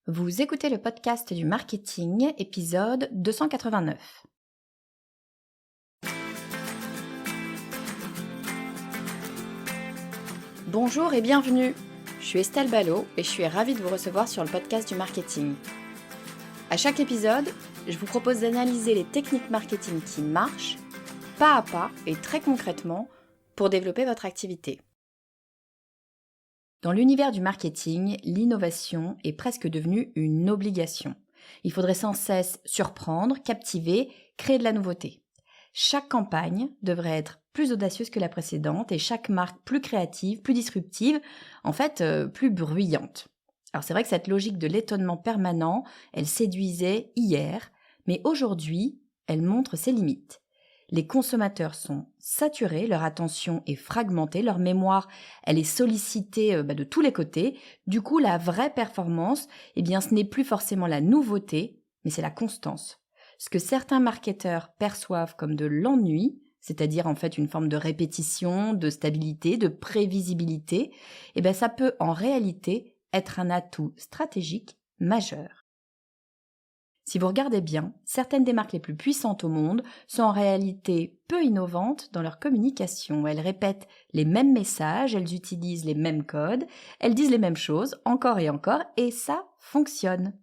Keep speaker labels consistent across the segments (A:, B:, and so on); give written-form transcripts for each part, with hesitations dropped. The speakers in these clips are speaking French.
A: Vous écoutez le podcast du marketing, épisode 289. Bonjour et bienvenue. Je suis Estelle Ballot et je suis ravie de vous recevoir sur le podcast du marketing. À chaque épisode, je vous propose d'analyser les techniques marketing qui marchent, pas à pas et très concrètement, pour développer votre activité. Dans l'univers du marketing, l'innovation est presque devenue une obligation. Il faudrait sans cesse surprendre, captiver, créer de la nouveauté. Chaque campagne devrait être plus audacieuse que la précédente et chaque marque plus créative, plus disruptive, plus bruyante. Alors c'est vrai que cette logique de l'étonnement permanent, elle séduisait hier, mais aujourd'hui, elle montre ses limites. Les consommateurs sont saturés, leur attention est fragmentée, leur mémoire, elle est sollicitée de tous les côtés. Du coup, la vraie performance, ce n'est plus forcément la nouveauté, mais c'est la constance. Ce que certains marketeurs perçoivent comme de l'ennui, c'est-à-dire une forme de répétition, de stabilité, de prévisibilité, ça peut en réalité être un atout stratégique majeur. Si vous regardez bien, certaines des marques les plus puissantes au monde sont en réalité peu innovantes dans leur communication. Elles répètent les mêmes messages, elles utilisent les mêmes codes, elles disent les mêmes choses encore et ça fonctionne.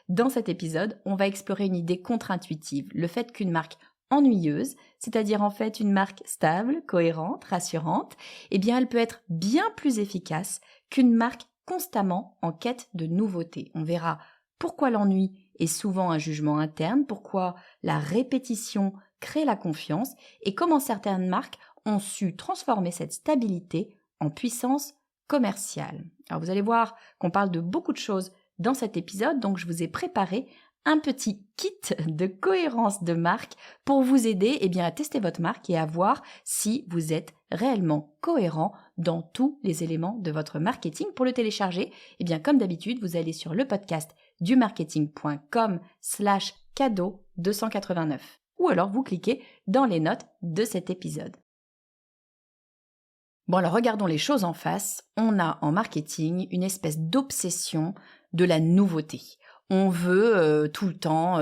A: Dans cet épisode, on va explorer une idée contre-intuitive, le fait qu'une marque ennuyeuse, c'est-à-dire une marque stable, cohérente, rassurante, elle peut être bien plus efficace qu'une marque constamment en quête de nouveautés. On verra pourquoi l'ennui est souvent un jugement interne, pourquoi la répétition crée la confiance et comment certaines marques ont su transformer cette stabilité en puissance commerciale. Alors vous allez voir qu'on parle de beaucoup de choses dans cet épisode, donc je vous ai préparé un petit kit de cohérence de marque pour vous aider à tester votre marque et à voir si vous êtes réellement cohérent dans tous les éléments de votre marketing. Pour le télécharger, comme d'habitude, vous allez sur le podcast dumarketing.com/cadeau 289 ou alors vous cliquez dans les notes de cet épisode. Bon, alors regardons les choses en face. On a en marketing une espèce d'obsession de la nouveauté. On veut tout le temps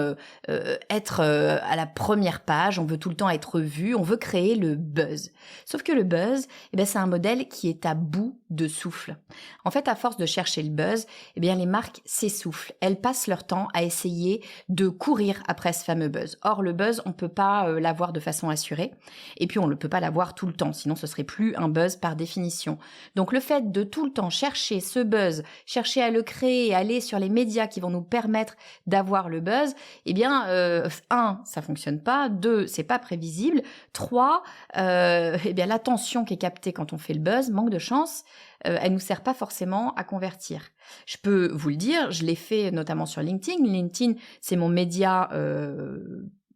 A: être à la première page, on veut tout le temps être vu, on veut créer le buzz. Sauf que le buzz, c'est un modèle qui est à bout de souffle. En fait, à force de chercher le buzz, les marques s'essoufflent. Elles passent leur temps à essayer de courir après ce fameux buzz. Or, le buzz, on ne peut pas l'avoir de façon assurée. Et puis, on ne peut pas l'avoir tout le temps, sinon ce serait plus un buzz par définition. Donc, le fait de tout le temps chercher ce buzz, chercher à le créer, aller sur les médias qui vont nous permettre d'avoir le buzz, ça fonctionne pas. 2, c'est pas prévisible. 3, l'attention qui est captée quand on fait le buzz, manque de chance, elle nous sert pas forcément à convertir. Je peux vous le dire, je l'ai fait notamment sur LinkedIn. LinkedIn, c'est mon média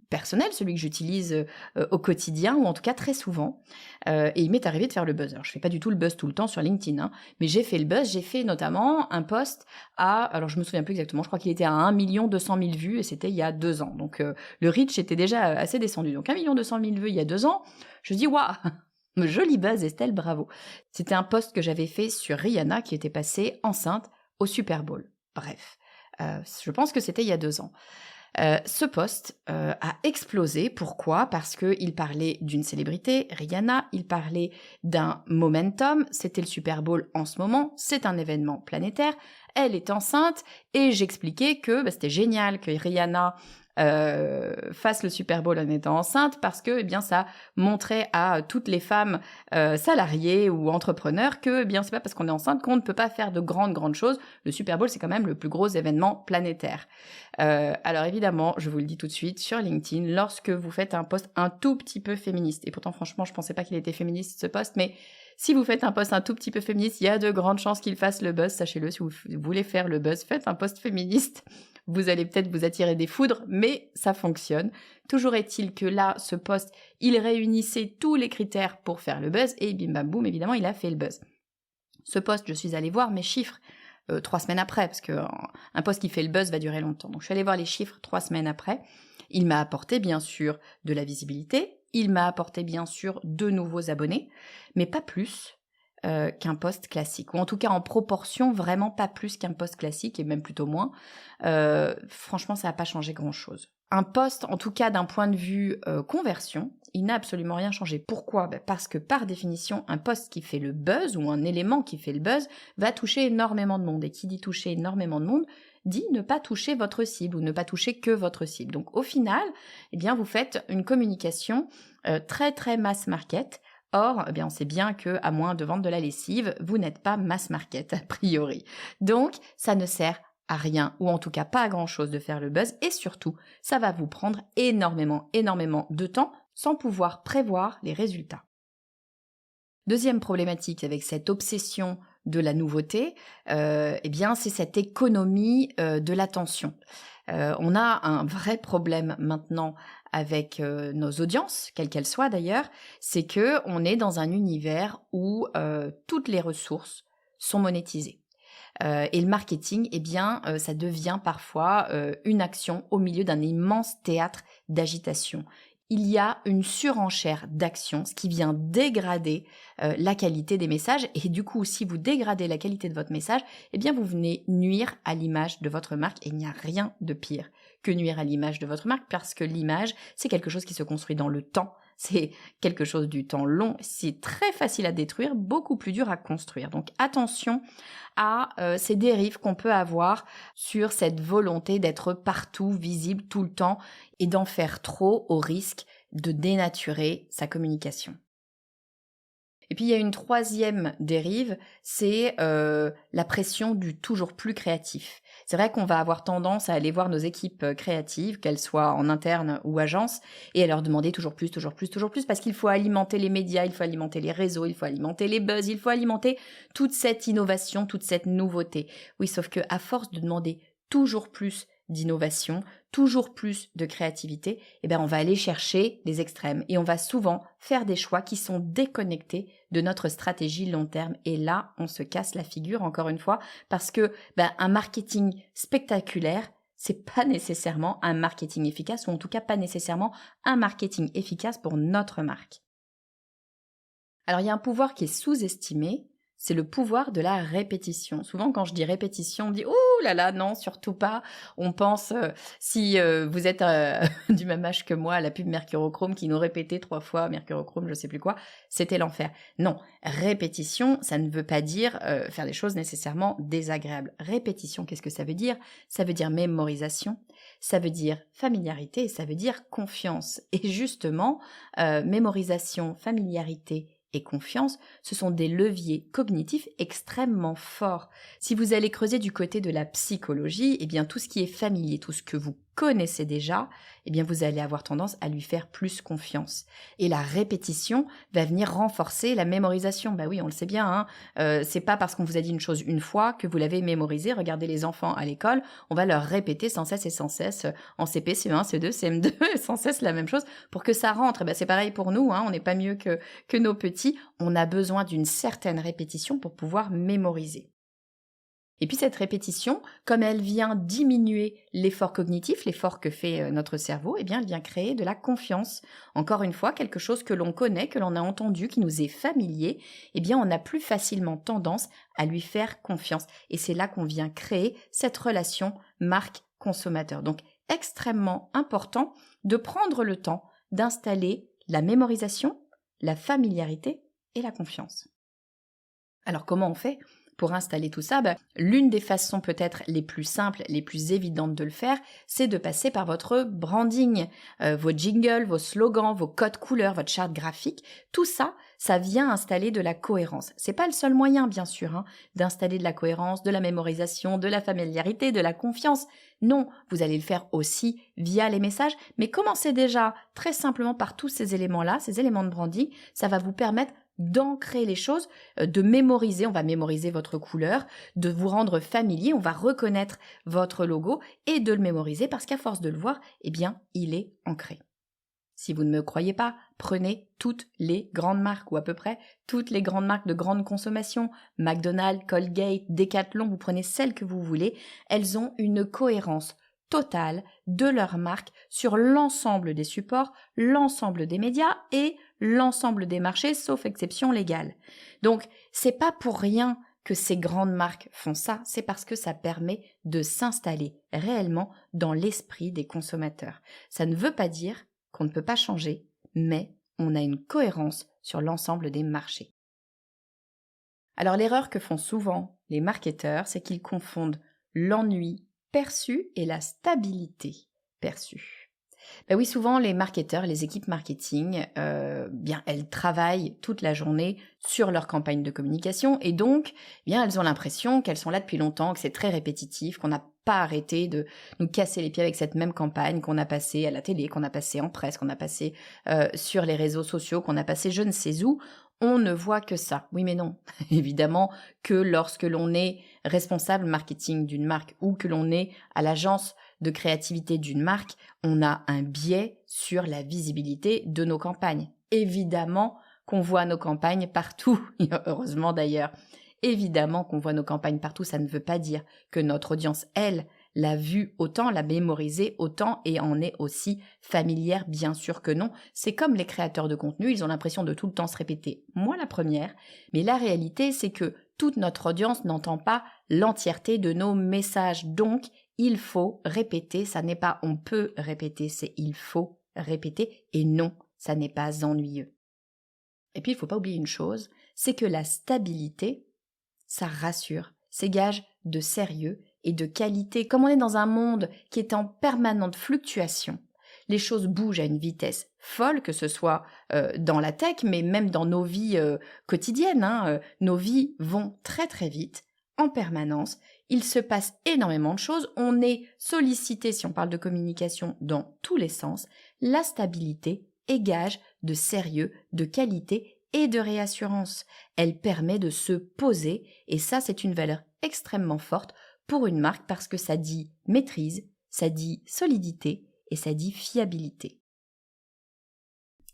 A: personnel, celui que j'utilise au quotidien, ou en tout cas très souvent. Et il m'est arrivé de faire le buzz. Alors, je fais pas du tout le buzz tout le temps sur LinkedIn, mais j'ai fait le buzz. J'ai fait notamment un post alors je me souviens plus exactement, je crois qu'il était à 1 200 000 vues, et c'était il y a 2 ans. Donc, le reach était déjà assez descendu. Donc, 1 200 000 vues il y a 2 ans, je dis, waouh, joli buzz, Estelle, bravo. C'était un post que j'avais fait sur Rihanna qui était passée enceinte au Super Bowl. Bref, je pense que c'était il y a 2 ans. Ce post a explosé. Pourquoi ? Parce qu'il parlait d'une célébrité, Rihanna, il parlait d'un momentum, c'était le Super Bowl en ce moment, c'est un événement planétaire, elle est enceinte, et j'expliquais que c'était génial que Rihanna fasse le Super Bowl en étant enceinte parce que ça montrait à toutes les femmes salariées ou entrepreneurs que c'est pas parce qu'on est enceinte qu'on ne peut pas faire de grandes choses. Le Super Bowl, c'est quand même le plus gros événement planétaire. Alors évidemment, je vous le dis tout de suite, sur LinkedIn, lorsque vous faites un post un tout petit peu féministe, et pourtant franchement je pensais pas qu'il était féministe ce post, mais si vous faites un post un tout petit peu féministe, il y a de grandes chances qu'il fasse le buzz, sachez-le. Si vous voulez faire le buzz, faites un post féministe. Vous allez peut-être vous attirer des foudres, mais ça fonctionne. Toujours est-il que là, ce post, il réunissait tous les critères pour faire le buzz, et bim bam boum, évidemment, il a fait le buzz. Ce post, je suis allée voir mes chiffres 3 semaines après, parce qu'un post qui fait le buzz va durer longtemps. Donc je suis allée voir les chiffres 3 semaines après. Il m'a apporté bien sûr de la visibilité, il m'a apporté bien sûr de nouveaux abonnés, mais pas plus. qu'un post classique, ou en tout cas en proportion vraiment pas plus qu'un post classique, et même plutôt moins. Franchement, ça n'a pas changé grand-chose. Un post, en tout cas d'un point de vue conversion, il n'a absolument rien changé. Pourquoi ? Parce que par définition, un post qui fait le buzz, ou un élément qui fait le buzz, va toucher énormément de monde. Et qui dit toucher énormément de monde, dit ne pas toucher votre cible, ou ne pas toucher que votre cible. Donc au final, eh bien, vous faites une communication très très mass market. Or, eh bien, on sait bien qu'à moins de vendre de la lessive, vous n'êtes pas mass market a priori. Donc, ça ne sert à rien, ou en tout cas pas à grand-chose de faire le buzz, et surtout, ça va vous prendre énormément de temps sans pouvoir prévoir les résultats. Deuxième problématique avec cette obsession de la nouveauté, eh bien, c'est cette économie de l'attention. On a un vrai problème maintenant avec nos audiences, quelles qu'elles soient d'ailleurs, c'est que on est dans un univers où toutes les ressources sont monétisées. Et le marketing, eh bien, ça devient parfois une action au milieu d'un immense théâtre d'agitation. Il y a une surenchère d'actions, ce qui vient dégrader la qualité des messages. Et du coup, si vous dégradez la qualité de votre message, eh bien, vous venez nuire à l'image de votre marque. Et il n'y a rien de pire que nuire à l'image de votre marque, parce que l'image, c'est quelque chose qui se construit dans le temps. C'est quelque chose du temps long. C'est très facile à détruire, beaucoup plus dur à construire. Donc, attention à ces dérives qu'on peut avoir sur cette volonté d'être partout, visible tout le temps, et d'en faire trop au risque de dénaturer sa communication. Et puis il y a une troisième dérive, c'est la pression du toujours plus créatif. C'est vrai qu'on va avoir tendance à aller voir nos équipes créatives, qu'elles soient en interne ou agence, et à leur demander toujours plus, parce qu'il faut alimenter les médias, il faut alimenter les réseaux, il faut alimenter les buzz, il faut alimenter toute cette innovation, toute cette nouveauté. Oui, sauf que à force de demander toujours plus d'innovation, toujours plus de créativité, eh ben on va aller chercher des extrêmes et on va souvent faire des choix qui sont déconnectés de notre stratégie long terme. Et là, on se casse la figure encore une fois, parce que un marketing spectaculaire, c'est pas nécessairement un marketing efficace, ou en tout cas pas nécessairement un marketing efficace pour notre marque. Alors il y a un pouvoir qui est sous-estimé, c'est le pouvoir de la répétition. Souvent, quand je dis répétition, on dit « Ouh là là, non, surtout pas !» On pense, si vous êtes du même âge que moi, à la pub Mercurochrome qui nous répétait 3 fois Mercurochrome, je sais plus quoi, c'était l'enfer. Non, répétition, ça ne veut pas dire faire des choses nécessairement désagréables. Répétition, qu'est-ce que ça veut dire ? Ça veut dire mémorisation, ça veut dire familiarité, et ça veut dire confiance. Et justement, mémorisation, familiarité et confiance, ce sont des leviers cognitifs extrêmement forts. Si vous allez creuser du côté de la psychologie, eh bien tout ce qui est familier, tout ce que vous connaissez déjà, eh bien vous allez avoir tendance à lui faire plus confiance. Et la répétition va venir renforcer la mémorisation. Bah oui, on le sait bien, c'est pas parce qu'on vous a dit une chose une fois que vous l'avez mémorisée. Regardez les enfants à l'école, on va leur répéter sans cesse et sans cesse en CP, CE1, CE2, CM2, sans cesse la même chose pour que ça rentre. C'est pareil pour nous, on n'est pas mieux que nos petits. On a besoin d'une certaine répétition pour pouvoir mémoriser. Et puis cette répétition, comme elle vient diminuer l'effort cognitif, l'effort que fait notre cerveau, eh bien elle vient créer de la confiance. Encore une fois, quelque chose que l'on connaît, que l'on a entendu, qui nous est familier, eh bien on a plus facilement tendance à lui faire confiance. Et c'est là qu'on vient créer cette relation marque-consommateur. Donc extrêmement important de prendre le temps d'installer la mémorisation, la familiarité et la confiance. Alors comment on fait pour installer tout ça? L'une des façons peut-être les plus simples, les plus évidentes de le faire, c'est de passer par votre branding, vos jingles, vos slogans, vos codes couleurs, votre charte graphique. Tout ça, ça vient installer de la cohérence. C'est pas le seul moyen, bien sûr, d'installer de la cohérence, de la mémorisation, de la familiarité, de la confiance. Non, vous allez le faire aussi via les messages, mais commencez déjà très simplement par tous ces éléments-là, ces éléments de branding. Ça va vous permettre d'ancrer les choses, de mémoriser, on va mémoriser votre couleur, de vous rendre familier, on va reconnaître votre logo et de le mémoriser parce qu'à force de le voir, eh bien, il est ancré. Si vous ne me croyez pas, prenez toutes les grandes marques, ou à peu près toutes les grandes marques de grande consommation, McDonald's, Colgate, Decathlon, vous prenez celles que vous voulez, elles ont une cohérence totale de leur marque sur l'ensemble des supports, l'ensemble des médias et l'ensemble des marchés, sauf exception légale. Donc, c'est pas pour rien que ces grandes marques font ça, c'est parce que ça permet de s'installer réellement dans l'esprit des consommateurs. Ça ne veut pas dire qu'on ne peut pas changer, mais on a une cohérence sur l'ensemble des marchés. Alors l'erreur que font souvent les marketeurs, c'est qu'ils confondent l'ennui perçu et la stabilité perçue. Ben oui, souvent les marketeurs, les équipes marketing, bien elles travaillent toute la journée sur leur campagne de communication et donc, bien elles ont l'impression qu'elles sont là depuis longtemps, que c'est très répétitif, qu'on n'a pas arrêté de nous casser les pieds avec cette même campagne qu'on a passée à la télé, qu'on a passée en presse, qu'on a passée sur les réseaux sociaux, qu'on a passée je ne sais où. On ne voit que ça. Oui, mais non. Évidemment que lorsque l'on est responsable marketing d'une marque ou que l'on est à l'agence de créativité d'une marque, on a un biais sur la visibilité de nos campagnes. Évidemment qu'on voit nos campagnes partout, heureusement d'ailleurs. Évidemment qu'on voit nos campagnes partout, ça ne veut pas dire que notre audience, elle, l'a vue autant, l'a mémorisée autant et en est aussi familière, bien sûr que non. C'est comme les créateurs de contenu, ils ont l'impression de tout le temps se répéter. Moi la première, mais la réalité c'est que toute notre audience n'entend pas l'entièreté de nos messages. Donc, il faut répéter, ça n'est pas on peut répéter, c'est il faut répéter et non, ça n'est pas ennuyeux. Et puis, il ne faut pas oublier une chose, c'est que la stabilité, ça rassure, c'est gage de sérieux et de qualité. Comme on est dans un monde qui est en permanente fluctuation, les choses bougent à une vitesse folle, que ce soit dans la tech, mais même dans nos vies quotidiennes. Nos vies vont très très vite, en permanence. Il se passe énormément de choses. On est sollicité, si on parle de communication, dans tous les sens. La stabilité est gage de sérieux, de qualité et de réassurance. Elle permet de se poser et ça, c'est une valeur extrêmement forte pour une marque parce que ça dit maîtrise, ça dit solidité et ça dit fiabilité.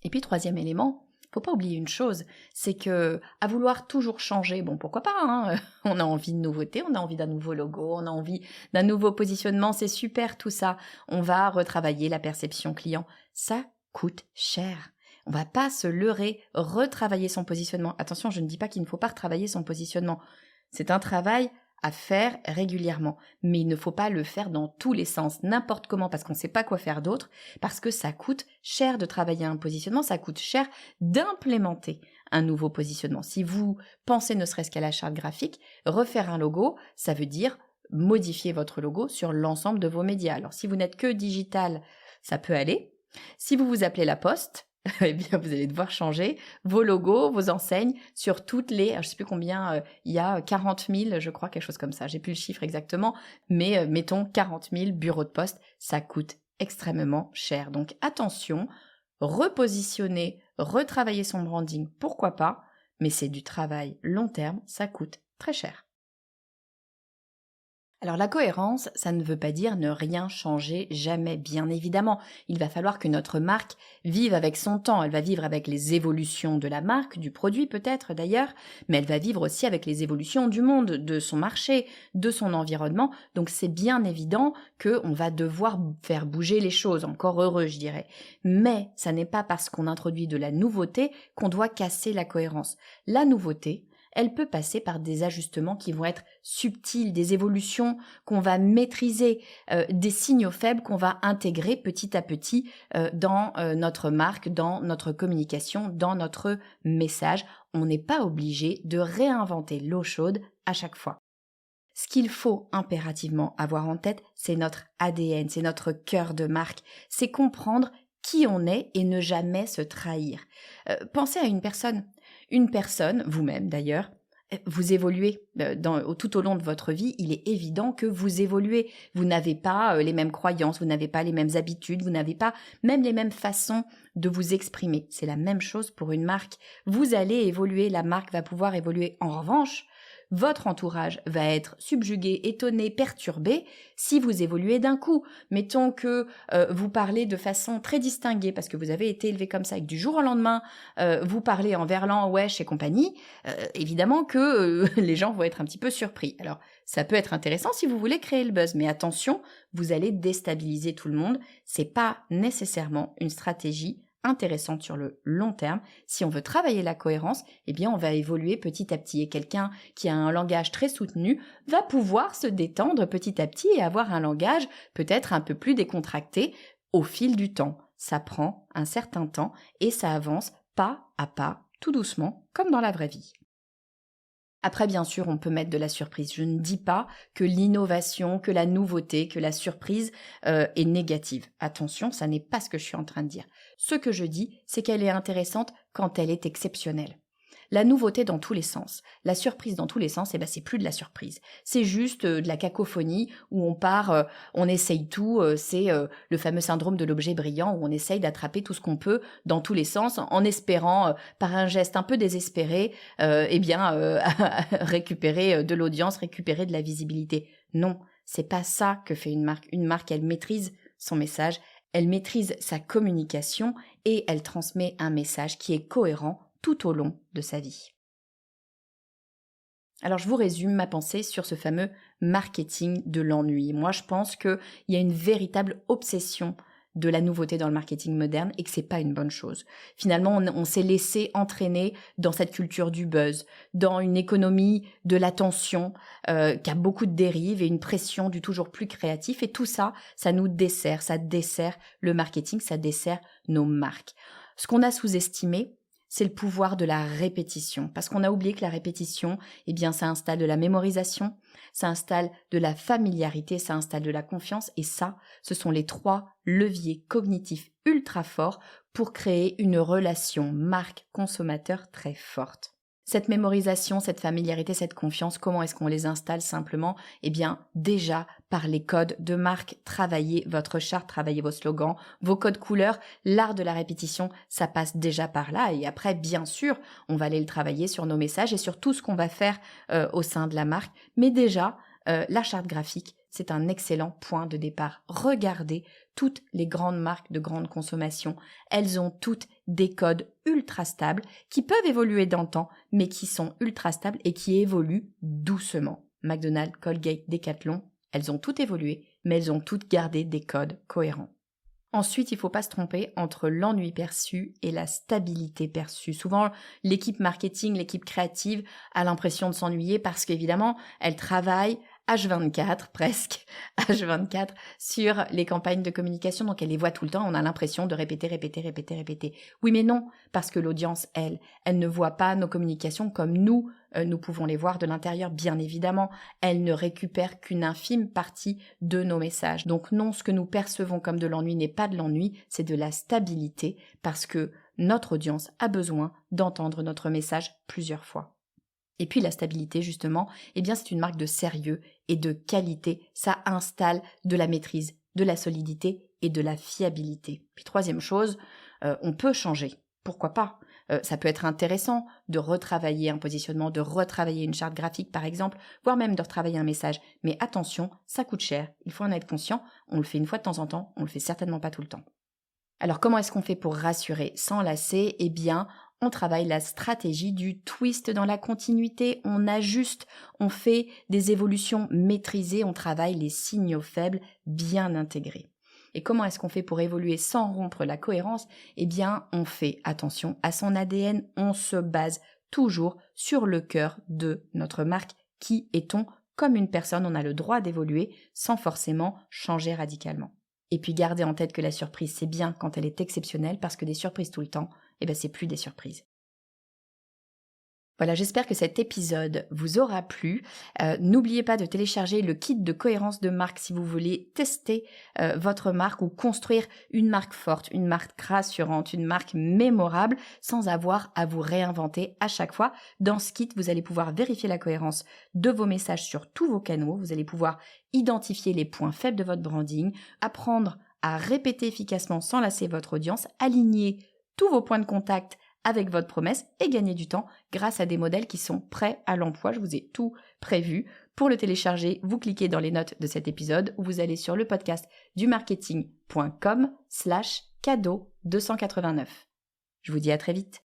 A: Et puis, troisième élément, faut pas oublier une chose, c'est que à vouloir toujours changer, bon pourquoi pas, on a envie de nouveautés, on a envie d'un nouveau logo, on a envie d'un nouveau positionnement, c'est super tout ça. On va retravailler la perception client, ça coûte cher. On va pas se leurrer, retravailler son positionnement. Attention, je ne dis pas qu'il ne faut pas retravailler son positionnement. C'est un travail à faire régulièrement, mais il ne faut pas le faire dans tous les sens, n'importe comment, parce qu'on ne sait pas quoi faire d'autre, parce que ça coûte cher de travailler un positionnement, ça coûte cher d'implémenter un nouveau positionnement. Si vous pensez ne serait-ce qu'à la charte graphique, refaire un logo, ça veut dire modifier votre logo sur l'ensemble de vos médias. Alors si vous n'êtes que digital, ça peut aller. Si vous vous appelez La Poste, eh bien, vous allez devoir changer vos logos, vos enseignes sur toutes les, je ne sais plus combien, il y a 40 000, je crois, quelque chose comme ça. J'ai plus le chiffre exactement, mais mettons 40 000 bureaux de poste, ça coûte extrêmement cher. Donc attention, repositionner, retravailler son branding, pourquoi pas, mais c'est du travail long terme, ça coûte très cher. Alors la cohérence, ça ne veut pas dire ne rien changer jamais, bien évidemment. Il va falloir que notre marque vive avec son temps, elle va vivre avec les évolutions de la marque, du produit peut-être d'ailleurs, mais elle va vivre aussi avec les évolutions du monde, de son marché, de son environnement. Donc c'est bien évident qu'on va devoir faire bouger les choses, encore heureux je dirais. Mais ça n'est pas parce qu'on introduit de la nouveauté qu'on doit casser la cohérence. La nouveauté, elle peut passer par des ajustements qui vont être subtils, des évolutions qu'on va maîtriser, des signaux faibles qu'on va intégrer petit à petit dans notre marque, dans notre communication, dans notre message. On n'est pas obligé de réinventer l'eau chaude à chaque fois. Ce qu'il faut impérativement avoir en tête, c'est notre ADN, c'est notre cœur de marque, c'est comprendre qui on est et ne jamais se trahir. Pensez à une personne, vous-même d'ailleurs, vous évoluez tout au long de votre vie, il est évident que vous évoluez. Vous n'avez pas les mêmes croyances, vous n'avez pas les mêmes habitudes, vous n'avez pas même les mêmes façons de vous exprimer. C'est la même chose pour une marque. Vous allez évoluer, la marque va pouvoir évoluer. En revanche, votre entourage va être subjugué, étonné, perturbé si vous évoluez d'un coup. Mettons que vous parlez de façon très distinguée parce que vous avez été élevé comme ça et que du jour au lendemain, vous parlez en verlan, wesh et compagnie, évidemment que les gens vont être un petit peu surpris. Alors, ça peut être intéressant si vous voulez créer le buzz, mais attention, vous allez déstabiliser tout le monde. C'est pas nécessairement une stratégie intéressante sur le long terme. Si on veut travailler la cohérence, eh bien on va évoluer petit à petit. Et quelqu'un qui a un langage très soutenu va pouvoir se détendre petit à petit et avoir un langage peut-être un peu plus décontracté au fil du temps. Ça prend un certain temps et ça avance pas à pas, tout doucement, comme dans la vraie vie. Après, bien sûr, on peut mettre de la surprise. Je ne dis pas que l'innovation, que la nouveauté, que la surprise est négative. Attention, ça n'est pas ce que je suis en train de dire. Ce que je dis, c'est qu'elle est intéressante quand elle est exceptionnelle. La nouveauté dans tous les sens, la surprise dans tous les sens, c'est plus de la surprise. C'est juste de la cacophonie où on part, on essaye tout, c'est le fameux syndrome de l'objet brillant où on essaye d'attraper tout ce qu'on peut dans tous les sens en espérant, par un geste un peu désespéré, récupérer de l'audience, récupérer de la visibilité. Non, c'est pas ça que fait une marque. Une marque, elle maîtrise son message, elle maîtrise sa communication et elle transmet un message qui est cohérent tout au long de sa vie. Alors je vous résume ma pensée sur ce fameux marketing de l'ennui. Moi je pense qu'il y a une véritable obsession de la nouveauté dans le marketing moderne et que c'est pas une bonne chose. Finalement, on s'est laissé entraîner dans cette culture du buzz, dans une économie de l'attention qui a beaucoup de dérives et une pression du toujours plus créatif et tout ça, ça nous dessert, ça dessert le marketing, ça dessert nos marques. Ce qu'on a sous-estimé, c'est le pouvoir de la répétition. Parce qu'on a oublié que la répétition, ça installe de la mémorisation, ça installe de la familiarité, ça installe de la confiance. Et ça, ce sont les 3 leviers cognitifs ultra forts pour créer une relation marque-consommateur très forte. Cette mémorisation, cette familiarité, cette confiance, comment est-ce qu'on les installe simplement ? Déjà par les codes de marque, travaillez votre charte, travaillez vos slogans, vos codes couleurs, l'art de la répétition, ça passe déjà par là. Et après, bien sûr, on va aller le travailler sur nos messages et sur tout ce qu'on va faire au sein de la marque. Mais déjà, la charte graphique, c'est un excellent point de départ. Regardez toutes les grandes marques de grande consommation. Elles ont toutes des codes ultra stables qui peuvent évoluer dans le temps, mais qui sont ultra stables et qui évoluent doucement. McDonald's, Colgate, Decathlon, elles ont toutes évolué, mais elles ont toutes gardé des codes cohérents. Ensuite, il ne faut pas se tromper entre l'ennui perçu et la stabilité perçue. Souvent, l'équipe marketing, l'équipe créative a l'impression de s'ennuyer parce qu'évidemment, elle travaille H24 presque, H24 sur les campagnes de communication. Donc, elle les voit tout le temps. On a l'impression de répéter. Oui, mais non, parce que l'audience, elle ne voit pas nos communications comme nous pouvons les voir de l'intérieur, bien évidemment. Elle ne récupère qu'une infime partie de nos messages. Donc non, ce que nous percevons comme de l'ennui n'est pas de l'ennui, c'est de la stabilité parce que notre audience a besoin d'entendre notre message plusieurs fois. Et puis la stabilité, justement, c'est une marque de sérieux et de qualité. Ça installe de la maîtrise, de la solidité et de la fiabilité. Puis troisième chose, on peut changer. Pourquoi pas ? Ça peut être intéressant de retravailler un positionnement, de retravailler une charte graphique par exemple, voire même de retravailler un message. Mais attention, ça coûte cher, il faut en être conscient, on le fait une fois de temps en temps, on le fait certainement pas tout le temps. Alors comment est-ce qu'on fait pour rassurer sans lasser ? On travaille la stratégie du twist dans la continuité, on ajuste, on fait des évolutions maîtrisées, on travaille les signaux faibles bien intégrés. Et comment est-ce qu'on fait pour évoluer sans rompre la cohérence ? On fait attention à son ADN, on se base toujours sur le cœur de notre marque. Qui est-on ? Comme une personne, on a le droit d'évoluer sans forcément changer radicalement. Et puis gardez en tête que la surprise, c'est bien quand elle est exceptionnelle parce que des surprises tout le temps, c'est plus des surprises. Voilà, j'espère que cet épisode vous aura plu. N'oubliez pas de télécharger le kit de cohérence de marque si vous voulez tester votre marque ou construire une marque forte, une marque rassurante, une marque mémorable sans avoir à vous réinventer à chaque fois. Dans ce kit, vous allez pouvoir vérifier la cohérence de vos messages sur tous vos canaux. Vous allez pouvoir identifier les points faibles de votre branding, apprendre à répéter efficacement sans lasser votre audience, aligner tous vos points de contact avec votre promesse et gagner du temps grâce à des modèles qui sont prêts à l'emploi. Je vous ai tout prévu. Pour le télécharger, vous cliquez dans les notes de cet épisode ou vous allez sur le podcast du marketing.com/cadeau289. Je vous dis à très vite.